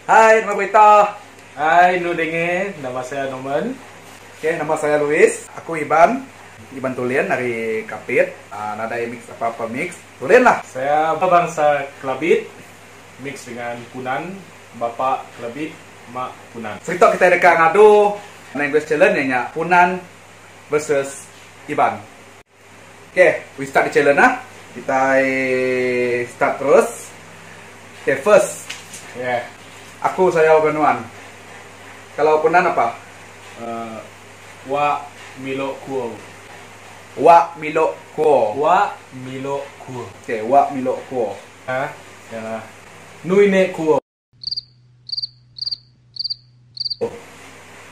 Hai, nama berita. Hai, Nu Denge. Nama saya Norman. Oke, nama saya Luis. Aku Iban. Iban Tulian dari Kapit. Nada mix apa-apa mix. Tulian lah. Saya bangsa Kelabit, mix dengan Punan, Bapak Kelabit, Mak Punan. Cerita kita dekat ngadu language challenge nya Punan versus Iban. Oke, we start the challenge lah. Kita start terus. Oke, first. Yeah. Aku saya Benuan. Kalau Punan apa? Wa Milo Kuo. Wa Milo Kuo. Wa Milo Kuo. Oke, Wa Milo Kuo. Ya. Nuine Kuo.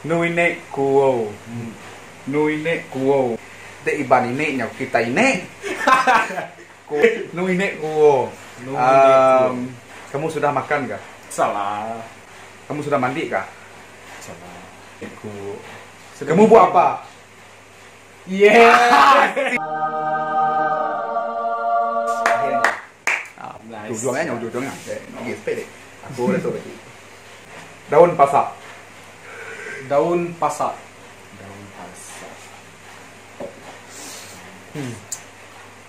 Nuine Kuo. Nuine Kuo. Te Iban ini nya kita ini. Nuine Kuo. Kamu sudah makan kah? Salah. Kamu sudah mandi kah? Salah. Kamu buat apa? Yeah. Nice. Ujungnya. Oke, sepede. Aku udah tahu. Daun pasak. Daun pasak. Daun pasak.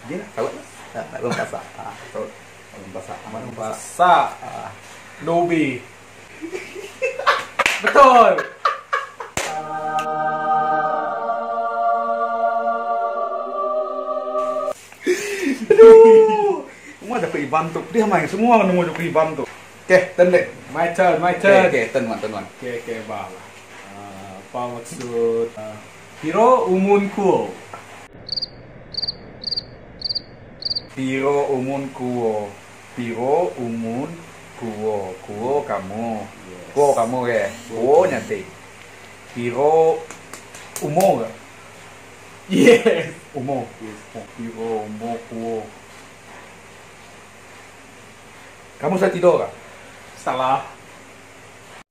Dia tahu lah. Daun pasak. Tahu. Daun pasak. Daun pasak. Nobi. Betul. Semua dapat Iban tuh. Dia main semua nemu dapat Iban tuh. Oke, turn deh. My turn. Oke, turn one. Oke, bahala. Apa maksud? Hiro umunku. Piro umun kuo. Piro umun kuo. Kuo kamu. Yes. Kuo kamu ya. Kuo nanti. Piro umo gak? Yes. Umo. Piro umo kuo. Kamu sudah tidur gak? Salah.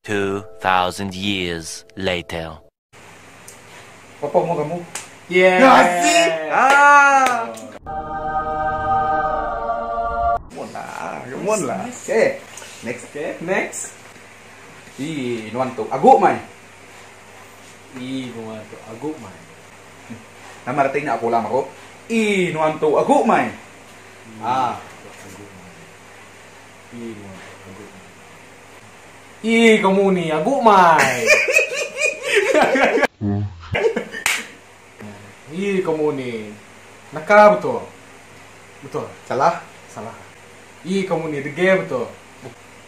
2,000 years later. Apa umur kamu? Yeah. Asik. Come on lah. Oke. Next. Okay, next. Ih, nuan tuh. Aguk mai. Gua tu aguk mai. Nama artinya aku lama kok. Ih, nuan tuh. Aguk mai. Aguk mai. Gua tu aguk mai. Kamu ni aguk mai. Kamu ni nakal betul. Betul. Salah? Salah. Kamu ni dege betul.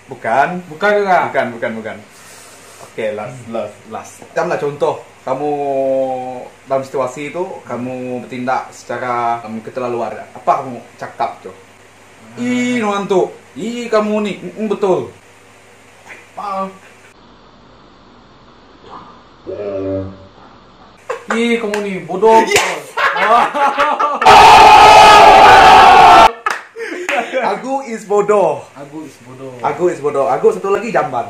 Bukan. Bukan juga. Bukan. Oke, last. Camlah contoh. Kamu dalam situasi itu kamu bertindak secara keterlaluan. Apa kamu cakap tuh? Nuan tuh. Kamu nih betul. Apa? Kamu ni bodoh. Yes! Agu is bodoh. Agu satu lagi jamban.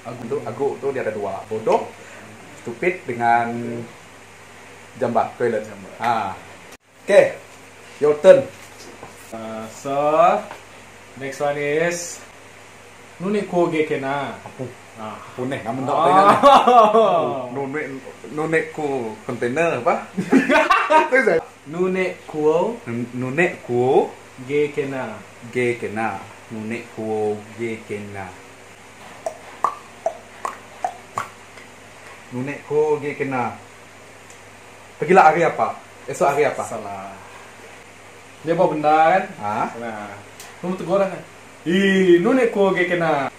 Agu tuh dia ada dua. Bodoh, stupid dengan jamban, toilet. Oke. Your turn. So next one is Nune koge kena. Puneh, kamu tak tanya. Nune ku kontainer apa? Nune kuo ge kena. Nune ku ge kena. Nune ku ge kena. Pergilah hari apa? Esok hari apa? Salah. Dia bawa benda kan? Nah, kamu tegur kan? Nune koge kena.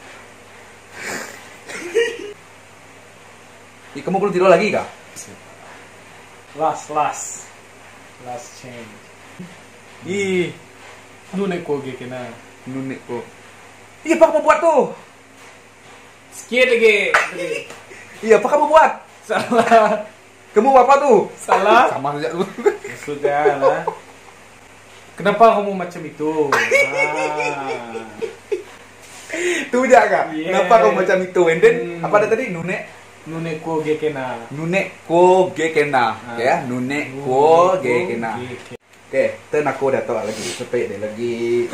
Kamu belum tidur lagi kah? Last change. Nune koge kena. Nune ku. Apa kamu buat tuh? Sikit lagi. Apa kamu buat? Salah. Kamu apa tuh? Salah. Sama saja lu. Sudah lah. Kenapa kamu macam itu? Tuh aja kak. Yeah. Kenapa kamu macam itu? And then apa ada tadi? Nune koge kena. Ya, nune koge kena. Oke, turn aku dah tahu lagi. Sepede lagi.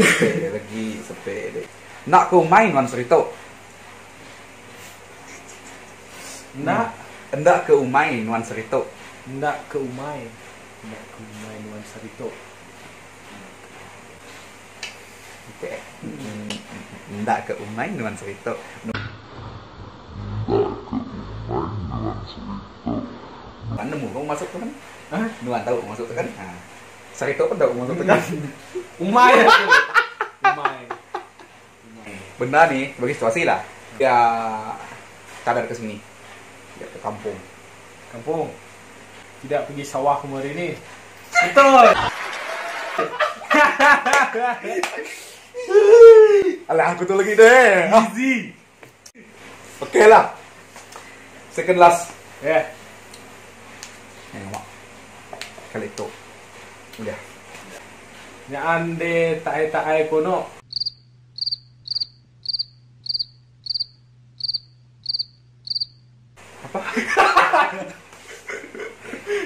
Nak aku main wan cerita. Endak ke umai nuansa Rito. Ndak ke umai. Ndak ke umai nuansa Rito. Okey. Ndak ke umai nuansa Rito. Mana mu kau masuk tu kan? Hah? Nuan tahu masuk tu kan? Ha. Sarito pun tahu masuk tu kan? Umai aku. Umai. Benda ni bagi situasi lah. Dia kadar ke sini. Dia ke kampung. Kampung. Tidak pergi sawah kemarin ni. Betul. Alah aku tu lagi deh. Easy. Okey lah. Second last. Ya. Tengok. Kali itu. Udah. Nya ande taai-taai kono. Apa?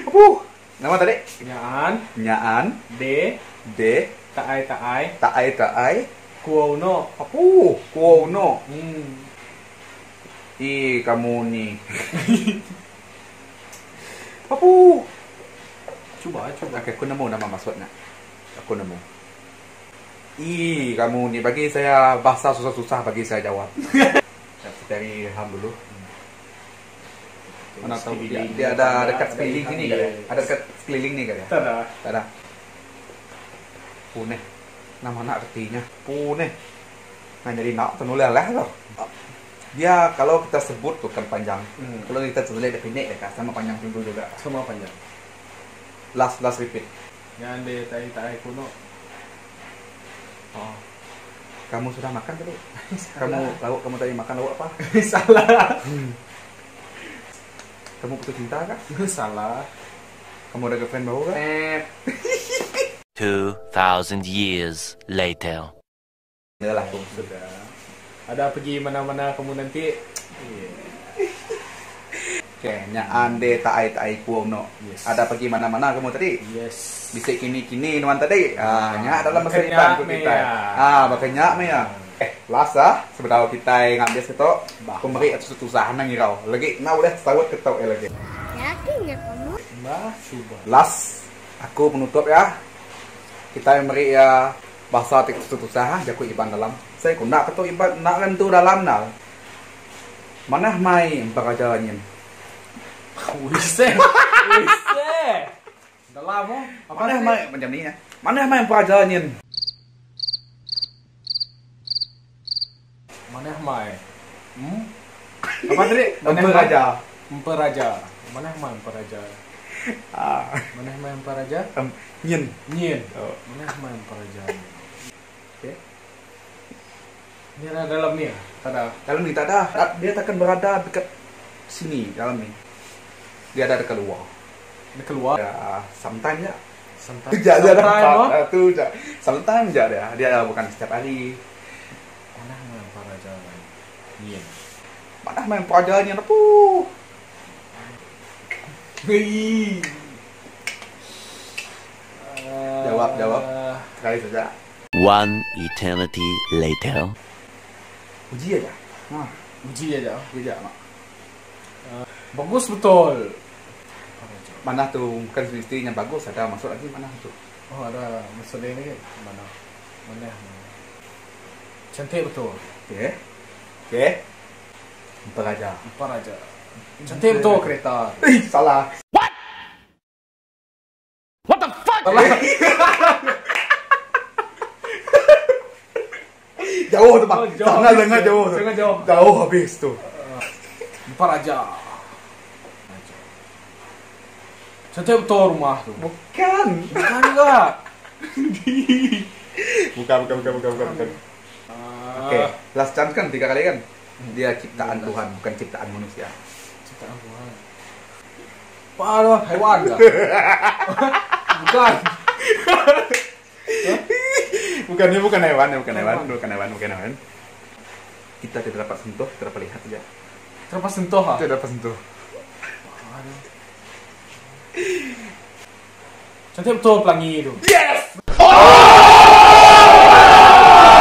Apa? Nama tadi? Nyaan De taai-taai Taai kuono. Apa? Kuono. Hmm. Kamu ni. Apa? Cuba. Okey, aku nemu nama maksudnya. Aku nemu. Kamu ni bagi saya bahasa susah-susah bagi saya jawab. Saya cari ham dulu. Mana tahu dia ada dekat sekeliling sini kan? Ada dekat sekeliling ni kan? Tak ada. Tak ada. Puneh. Nama nak artinya. Puneh. Nah jadi nak ternulis lah loh. Dia kalau kita sebut tu kan panjang. Kalau kita tulis dia pendek dekat sama panjang juga. Semua panjang. Last repeat. Nya ande taai-taai kono. Oh. Kamu sudah makan tadi? Kamu tadi makan lauk apa? Salah. Kamu putus cinta kah? Salah. Kamu ada girlfriend baru kah? 2,000 years later. Yalah, Sudah. Ada pergi mana-mana kamu nanti? Okay, nya ande taai kuono. Yes. Ada pergi mana-mana kamu tadi? Yes. Bisik kini nuan tadi. Nya dalam masa depan kita. Makanya Maya. Last sebenarnya kita ngambil situ. Pemberi atau susah nang irau. Lagi nak boleh sawat ketok lagi. Yakinnya kamu? Coba. Last aku penutup ya. Kita memberi ya bahasa teks susah jaku iban dalam. Saya ku nak ketok iban nak kan tu dalam nal. Mana mai perajaannya? Wise. Dalam mo? Mana mai macam ni ya? Mana mai perajaannya? Mana mai? Apa tadi? Memperaja. Memperaja. Mana mai memperaja? Mana mai memperaja? Nyen. Oh. Mana mai memperaja? Okey. Ni ada dalam ni? Tak ada. Dalam ni tak ada. Dia takkan berada dekat sini dalam ni. Dia ada dekat luar. Dia keluar. Ya, sometimes ya. Sometimes. Tu je. Sometimes je dia. Dia bukan setiap hari. Mana mai memperaja? Ni. Mana main perajaannya apa? Hei. Jawab. Sekali saja. One eternity later. Uji aja. Uji aja. Mak. Bagus betul. Mana tu bukan istrinya bagus, ada masuk lagi mana tu? Oh, ada maksud dia ni kan? Mana? Cantik betul. Okey. Peraja. Cantik betul kereta. Salah. What the fuck? Jauh tu, Pak. Sangat jauh. Sangat jauh. Jauh habis tu. Peraja. Cantik betul rumah tu. Bukan enggak? Bukan. Okey, last chance kan 3 kali kan? Dia ciptaan Tuhan, bukan ciptaan manusia. Ciptaan Tuhan. Parah, hewan enggak? Bukan. Bukan hewan. Kita tidak dapat sentuh, tidak dapat lihat saja. Terlepas sentuh ah? Tidak dapat sentuh. Cantik betul pelangi itu. Yes!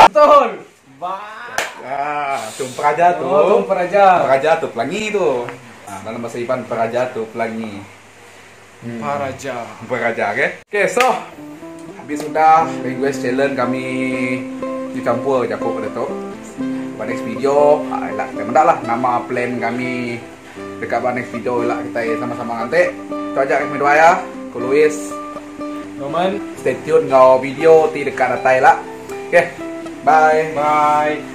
Betul. Tu peraja tu. Peraja. Peraja tu pelangi tu. dalam bahasa Iban peraja tu pelangi. Paraja. Peraja, okay, so habis sudah request challenge kami di campur Jakob pada tu. Pada next video, elak kita mendak lah nama plan kami dekat pada next video elak kita sama-sama nanti. Tu aja kami doa ya. Ko Luis, Roman, stay tune ngau video ti dekat datai lah. Okay, bye. bye.